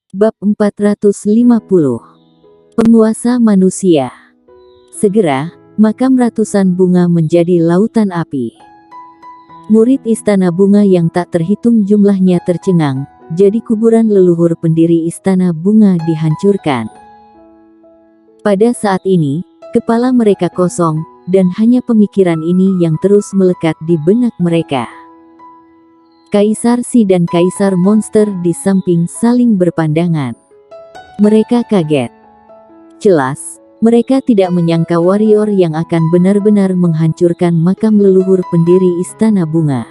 Bab 450. Penguasa manusia. Segera, makam ratusan bunga menjadi lautan api. Murid istana bunga yang tak terhitung jumlahnya tercengang, jadi kuburan leluhur pendiri istana bunga dihancurkan. Pada saat ini, kepala mereka kosong, dan hanya pemikiran ini yang terus melekat di benak mereka. Kaisar Si dan Kaisar Monster di samping saling berpandangan. Mereka kaget. Jelas, mereka tidak menyangka warrior yang akan benar-benar menghancurkan makam leluhur pendiri istana bunga.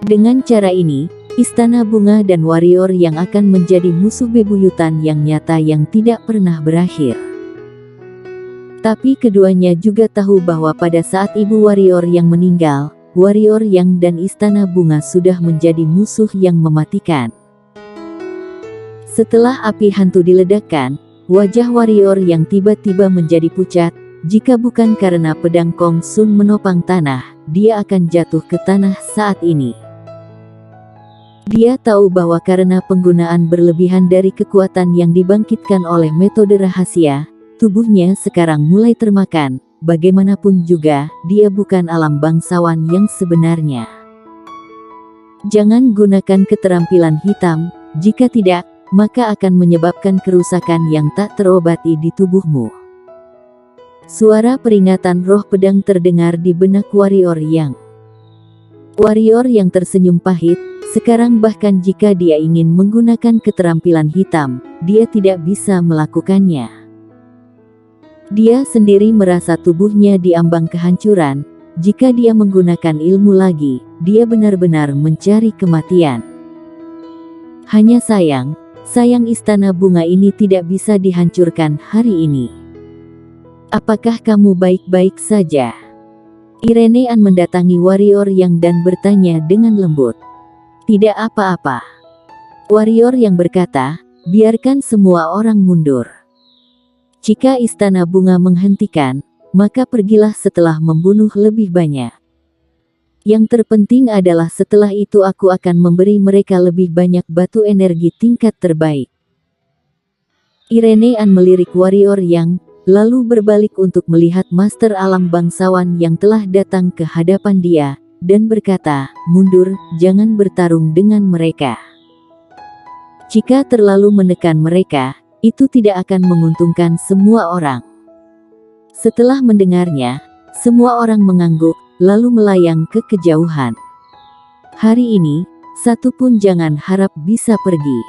Dengan cara ini, istana bunga dan warrior yang akan menjadi musuh bebuyutan yang nyata yang tidak pernah berakhir. Tapi keduanya juga tahu bahwa pada saat ibu warrior yang meninggal, warrior yang dan istana bunga sudah menjadi musuh yang mematikan. Setelah api hantu diledakkan, wajah warrior yang tiba-tiba menjadi pucat. Jika bukan karena pedang Kong Sun menopang tanah, dia akan jatuh ke tanah saat ini. Dia tahu bahwa karena penggunaan berlebihan dari kekuatan yang dibangkitkan oleh metode rahasia, tubuhnya sekarang mulai termakan. Bagaimanapun juga, dia bukan alam bangsawan yang sebenarnya. Jangan gunakan keterampilan hitam, jika tidak, maka akan menyebabkan kerusakan yang tak terobati di tubuhmu. Suara peringatan roh pedang terdengar di benak warrior yang. Warrior yang tersenyum pahit, sekarang bahkan jika dia ingin menggunakan keterampilan hitam, dia tidak bisa melakukannya. Dia sendiri merasa tubuhnya diambang kehancuran. Jika dia menggunakan ilmu lagi, dia benar-benar mencari kematian. Hanya sayang istana bunga ini tidak bisa dihancurkan hari ini. Apakah kamu baik-baik saja? Irene An mendatangi warrior yang dan bertanya dengan lembut. Tidak apa-apa. Warrior yang berkata, biarkan semua orang mundur. Jika istana bunga menghentikan, maka pergilah setelah membunuh lebih banyak. Yang terpenting adalah setelah itu aku akan memberi mereka lebih banyak batu energi tingkat terbaik. Irene An melirik warrior yang, lalu berbalik untuk melihat master alam bangsawan yang telah datang ke hadapan dia, dan berkata, mundur, jangan bertarung dengan mereka. Jika terlalu menekan mereka, itu tidak akan menguntungkan semua orang. Setelah mendengarnya, semua orang mengangguk, lalu melayang ke kejauhan. Hari ini, satu pun jangan harap bisa pergi.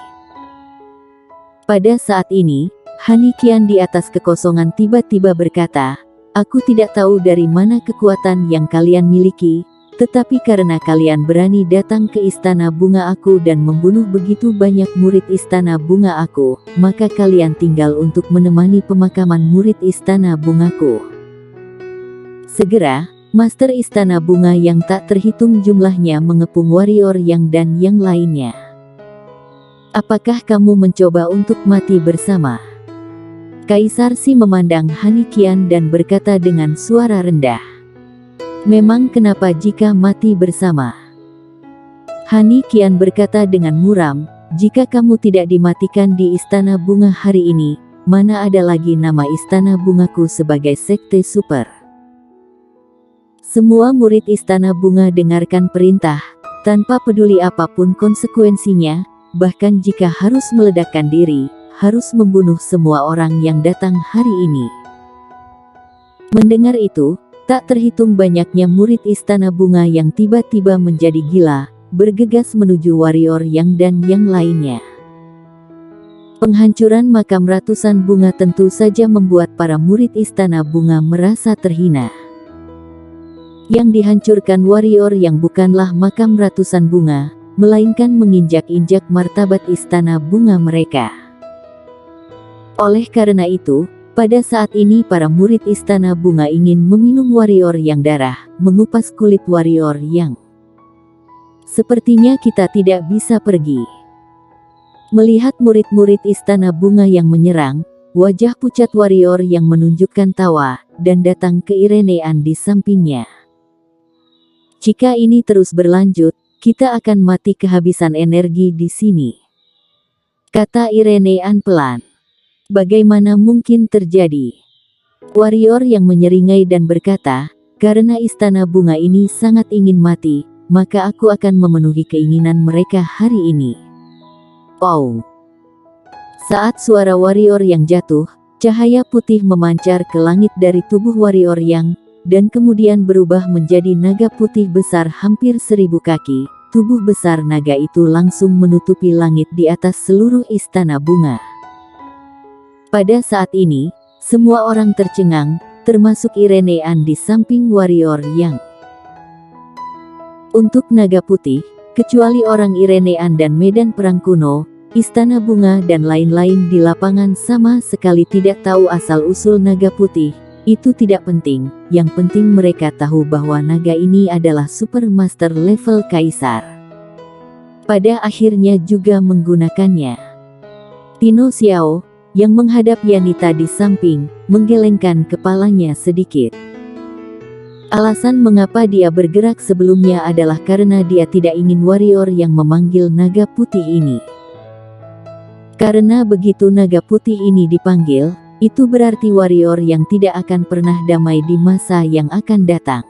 Pada saat ini, Han Qian di atas kekosongan tiba-tiba berkata, aku tidak tahu dari mana kekuatan yang kalian miliki, tetapi karena kalian berani datang ke istana bunga aku dan membunuh begitu banyak murid istana bunga aku, maka kalian tinggal untuk menemani pemakaman murid istana bungaku. Segera, master istana bunga yang tak terhitung jumlahnya mengepung warrior yang dan yang lainnya. Apakah kamu mencoba untuk mati bersama? Kaisar Si memandang Han Qian dan berkata dengan suara rendah. Memang kenapa jika mati bersama? Han Qian berkata dengan muram, jika kamu tidak dimatikan di istana bunga hari ini, mana ada lagi nama istana bungaku sebagai sekte super? Semua murid istana bunga dengarkan perintah, tanpa peduli apapun konsekuensinya, bahkan jika harus meledakkan diri, harus membunuh semua orang yang datang hari ini. Mendengar itu, tak terhitung banyaknya murid istana bunga yang tiba-tiba menjadi gila, bergegas menuju warrior yang dan yang lainnya. Penghancuran makam ratusan bunga tentu saja membuat para murid istana bunga merasa terhina. Yang dihancurkan warrior yang bukanlah makam ratusan bunga, melainkan menginjak-injak martabat istana bunga mereka. Oleh karena itu, pada saat ini para murid istana bunga ingin meminum warrior yang darah, mengupas kulit warrior yang. Sepertinya kita tidak bisa pergi. Melihat murid-murid istana bunga yang menyerang, wajah pucat warrior yang menunjukkan tawa, dan datang ke Irene An di sampingnya. Jika ini terus berlanjut, kita akan mati kehabisan energi di sini. kata Irene Ann pelan. Bagaimana mungkin terjadi? Warrior yang menyeringai dan berkata, karena istana bunga ini sangat ingin mati, maka aku akan memenuhi keinginan mereka hari ini. Oh. Saat suara warrior yang jatuh, cahaya putih memancar ke langit dari tubuh warrior yang, dan kemudian berubah menjadi naga putih besar hampir 1000 kaki. Tubuh besar naga itu langsung menutupi langit di atas seluruh istana bunga. Pada saat ini, semua orang tercengang, termasuk Irene Ann di samping warrior yang. Untuk naga putih, kecuali orang Irene Ann dan medan perang kuno, istana bunga dan lain-lain di lapangan sama sekali tidak tahu asal-usul naga putih. Itu tidak penting, yang penting mereka tahu bahwa naga ini adalah super master level kaisar. Pada akhirnya juga menggunakannya. Tino Xiao, yang menghadap Yanita di samping, menggelengkan kepalanya sedikit. Alasan mengapa dia bergerak sebelumnya adalah karena dia tidak ingin warrior yang memanggil naga putih ini. Karena begitu naga putih ini dipanggil, itu berarti warrior yang tidak akan pernah damai di masa yang akan datang.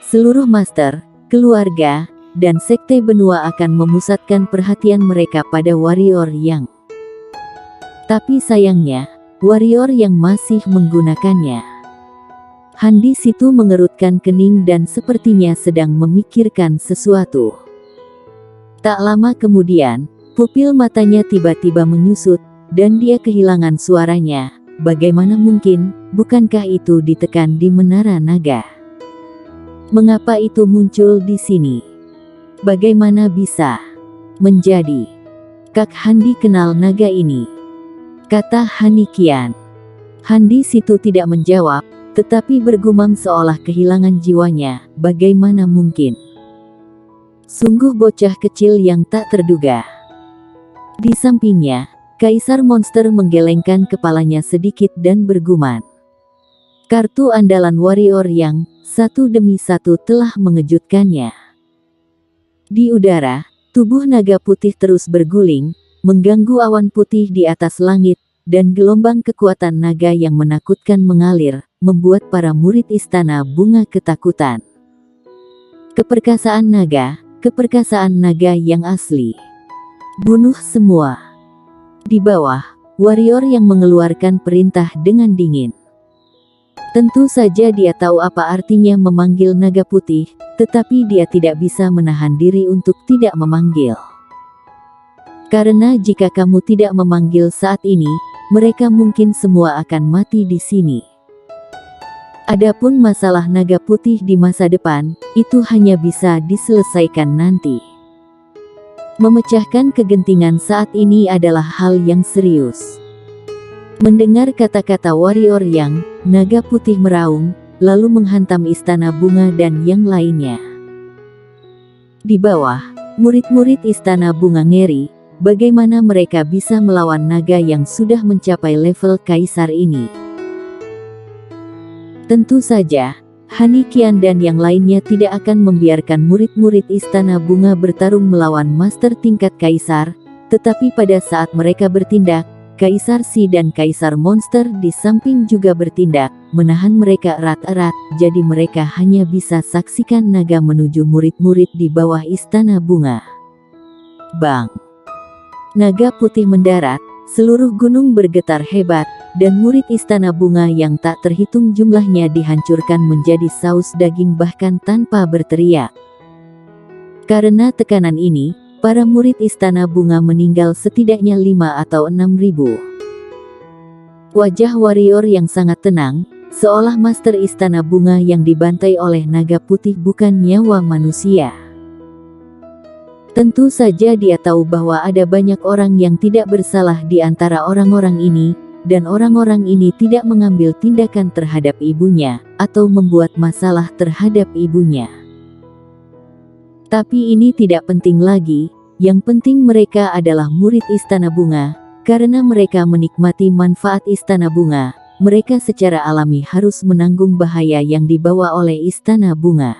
Seluruh master, keluarga, dan sekte benua akan memusatkan perhatian mereka pada warrior yang. Tapi sayangnya, warrior yang masih menggunakannya. Han di situ mengerutkan kening dan sepertinya sedang memikirkan sesuatu. Tak lama kemudian, pupil matanya tiba-tiba menyusut, dan dia kehilangan suaranya. Bagaimana mungkin, bukankah itu ditekan di menara naga? Mengapa itu muncul di sini? Bagaimana bisa menjadi? Kak Handi kenal naga ini, kata Hanikian. Handi situ tidak menjawab, tetapi bergumam seolah kehilangan jiwanya. Bagaimana mungkin? Sungguh bocah kecil yang tak terduga. Di sampingnya, Kaisar Monster menggelengkan kepalanya sedikit dan bergumam. Kartu andalan warrior yang, satu demi satu telah mengejutkannya. Di udara, tubuh naga putih terus berguling, mengganggu awan putih di atas langit, dan gelombang kekuatan naga yang menakutkan mengalir, membuat para murid istana bunga ketakutan. Keperkasaan naga yang asli. Bunuh semua. Di bawah, warrior yang mengeluarkan perintah dengan dingin. Tentu saja dia tahu apa artinya memanggil naga putih, tetapi dia tidak bisa menahan diri untuk tidak memanggil. Karena jika kamu tidak memanggil saat ini, mereka mungkin semua akan mati di sini. Adapun masalah naga putih di masa depan, itu hanya bisa diselesaikan nanti. Memecahkan kegentingan saat ini adalah hal yang serius. Mendengar kata-kata warrior yang, naga putih meraung, lalu menghantam istana bunga dan yang lainnya. Di bawah, murid-murid istana bunga ngeri, bagaimana mereka bisa melawan naga yang sudah mencapai level kaisar ini. Tentu saja, Hanikian dan yang lainnya tidak akan membiarkan murid-murid istana bunga bertarung melawan master tingkat kaisar, tetapi pada saat mereka bertindak, Kaisar Si dan Kaisar Monster di samping juga bertindak, menahan mereka erat-erat, jadi mereka hanya bisa saksikan naga menuju murid-murid di bawah istana bunga. Bang! Naga putih mendarat, seluruh gunung bergetar hebat, dan murid istana bunga yang tak terhitung jumlahnya dihancurkan menjadi saus daging bahkan tanpa berteriak. Karena tekanan ini, para murid istana bunga meninggal setidaknya 5 atau 6.000. Wajah warrior yang sangat tenang, seolah master istana bunga yang dibantai oleh naga putih bukan nyawa manusia. Tentu saja dia tahu bahwa ada banyak orang yang tidak bersalah di antara orang-orang ini, dan orang-orang ini tidak mengambil tindakan terhadap ibunya, atau membuat masalah terhadap ibunya. Tapi ini tidak penting lagi, yang penting mereka adalah murid istana bunga, karena mereka menikmati manfaat istana bunga, mereka secara alami harus menanggung bahaya yang dibawa oleh istana bunga.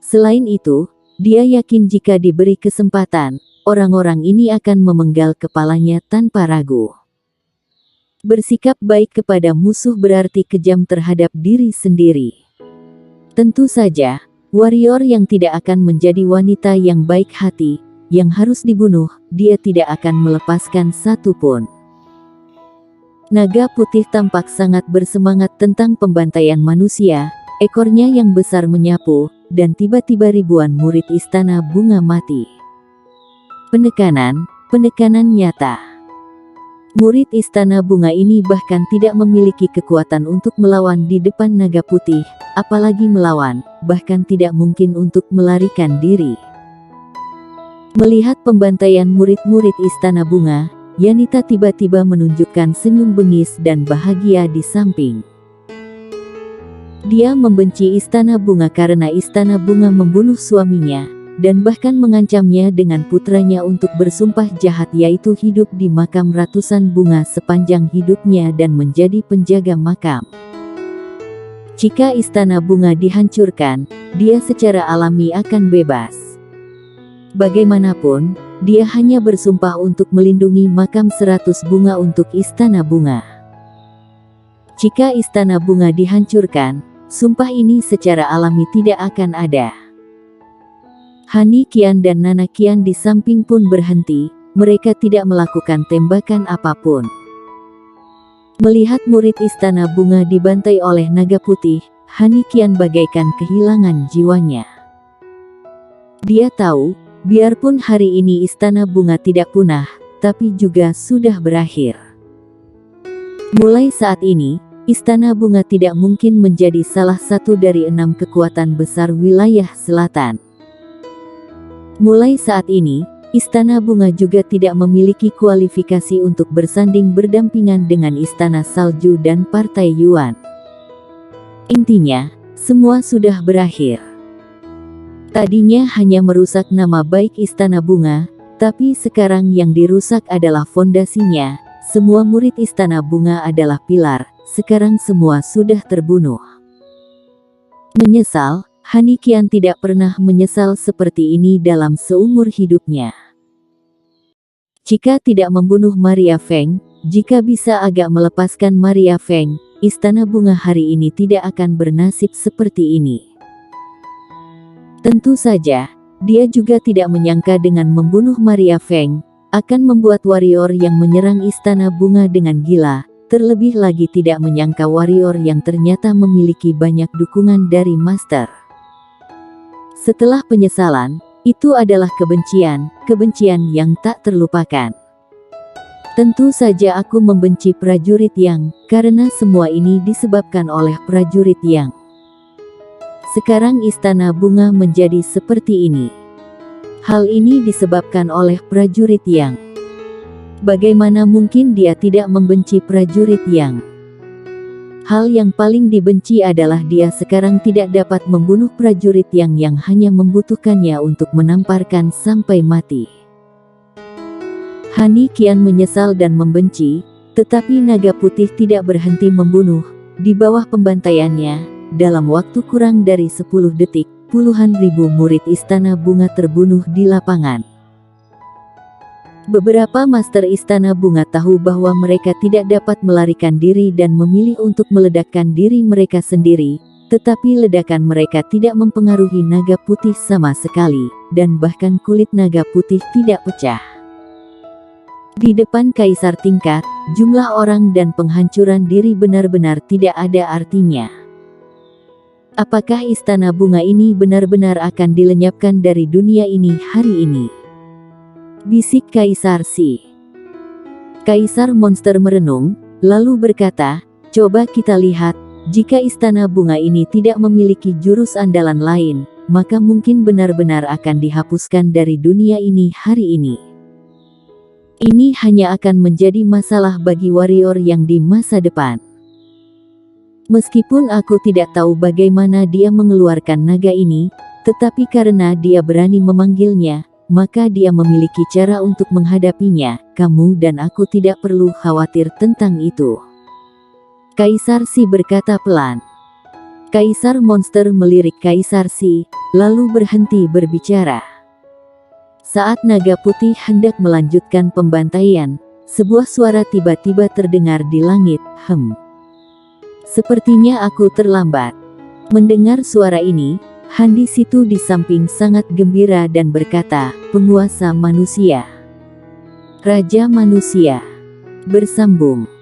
Selain itu, dia yakin jika diberi kesempatan, orang-orang ini akan memenggal kepalanya tanpa ragu. Bersikap baik kepada musuh berarti kejam terhadap diri sendiri. Tentu saja, warrior yang tidak akan menjadi wanita yang baik hati, yang harus dibunuh, dia tidak akan melepaskan satu pun. Naga putih tampak sangat bersemangat tentang pembantaian manusia, ekornya yang besar menyapu, dan tiba-tiba ribuan murid Istana Bunga mati. Penekanan nyata. Murid Istana Bunga ini bahkan tidak memiliki kekuatan untuk melawan di depan naga putih, apalagi melawan, bahkan tidak mungkin untuk melarikan diri. Melihat pembantaian murid-murid Istana Bunga, Yanita tiba-tiba menunjukkan senyum bengis dan bahagia di samping. Dia membenci Istana Bunga karena Istana Bunga membunuh suaminya, dan bahkan mengancamnya dengan putranya untuk bersumpah jahat yaitu hidup di makam ratusan bunga sepanjang hidupnya dan menjadi penjaga makam. Jika Istana Bunga dihancurkan, dia secara alami akan bebas. Bagaimanapun, dia hanya bersumpah untuk melindungi makam 100 bunga untuk Istana Bunga. Jika Istana Bunga dihancurkan, sumpah ini secara alami tidak akan ada. Hani Qian dan Nana Qian di samping pun berhenti, mereka tidak melakukan tembakan apapun. Melihat murid Istana Bunga dibantai oleh naga putih, Hani Qian bagaikan kehilangan jiwanya. Dia tahu, biarpun hari ini Istana Bunga tidak punah, tapi juga sudah berakhir. Mulai saat ini, Istana Bunga tidak mungkin menjadi salah satu dari 6 kekuatan besar wilayah selatan. Mulai saat ini, Istana Bunga juga tidak memiliki kualifikasi untuk bersanding berdampingan dengan Istana Salju dan Partai Yuan. Intinya, semua sudah berakhir. Tadinya hanya merusak nama baik Istana Bunga, tapi sekarang yang dirusak adalah fondasinya. Semua murid Istana Bunga adalah pilar, sekarang semua sudah terbunuh. Menyesal, Hani Qian tidak pernah menyesal seperti ini dalam seumur hidupnya. Jika tidak membunuh Maria Feng, jika bisa agak melepaskan Maria Feng, Istana Bunga hari ini tidak akan bernasib seperti ini. Tentu saja, dia juga tidak menyangka dengan membunuh Maria Feng, akan membuat warrior yang menyerang Istana Bunga dengan gila, terlebih lagi tidak menyangka warrior yang ternyata memiliki banyak dukungan dari Master. Setelah penyesalan, itu adalah kebencian yang tak terlupakan. Tentu saja aku membenci prajurit Yang, karena semua ini disebabkan oleh prajurit Yang. Sekarang Istana Bunga menjadi seperti ini. Hal ini disebabkan oleh prajurit Yang. Bagaimana mungkin dia tidak membenci prajurit Yang? Hal yang paling dibenci adalah dia sekarang tidak dapat membunuh prajurit yang hanya membutuhkannya untuk menamparkan sampai mati. Hani Qian menyesal dan membenci, tetapi naga putih tidak berhenti membunuh. Di bawah pembantaiannya, dalam waktu kurang dari 10 detik, puluhan ribu murid Istana Bunga terbunuh di lapangan. Beberapa master Istana Bunga tahu bahwa mereka tidak dapat melarikan diri dan memilih untuk meledakkan diri mereka sendiri, tetapi ledakan mereka tidak mempengaruhi naga putih sama sekali, dan bahkan kulit naga putih tidak pecah. Di depan Kaisar tingkat, jumlah orang dan penghancuran diri benar-benar tidak ada artinya. Apakah Istana Bunga ini benar-benar akan dilenyapkan dari dunia ini hari ini? Bisik Kaisar Si. Kaisar monster merenung, lalu berkata, coba kita lihat, jika Istana Bunga ini tidak memiliki jurus andalan lain, maka mungkin benar-benar akan dihapuskan dari dunia ini hari ini. Ini hanya akan menjadi masalah bagi warrior yang di masa depan. Meskipun aku tidak tahu bagaimana dia mengeluarkan naga ini, tetapi karena dia berani memanggilnya, maka dia memiliki cara untuk menghadapinya. Kamu dan aku tidak perlu khawatir tentang itu. Kaisar Si berkata pelan. Kaisar monster melirik Kaisar Si, lalu berhenti berbicara. Saat naga putih hendak melanjutkan pembantaian, sebuah suara tiba-tiba terdengar di langit, Sepertinya aku terlambat. Mendengar suara ini, Han di situ di samping sangat gembira dan berkata, penguasa manusia. Raja manusia. Bersambung.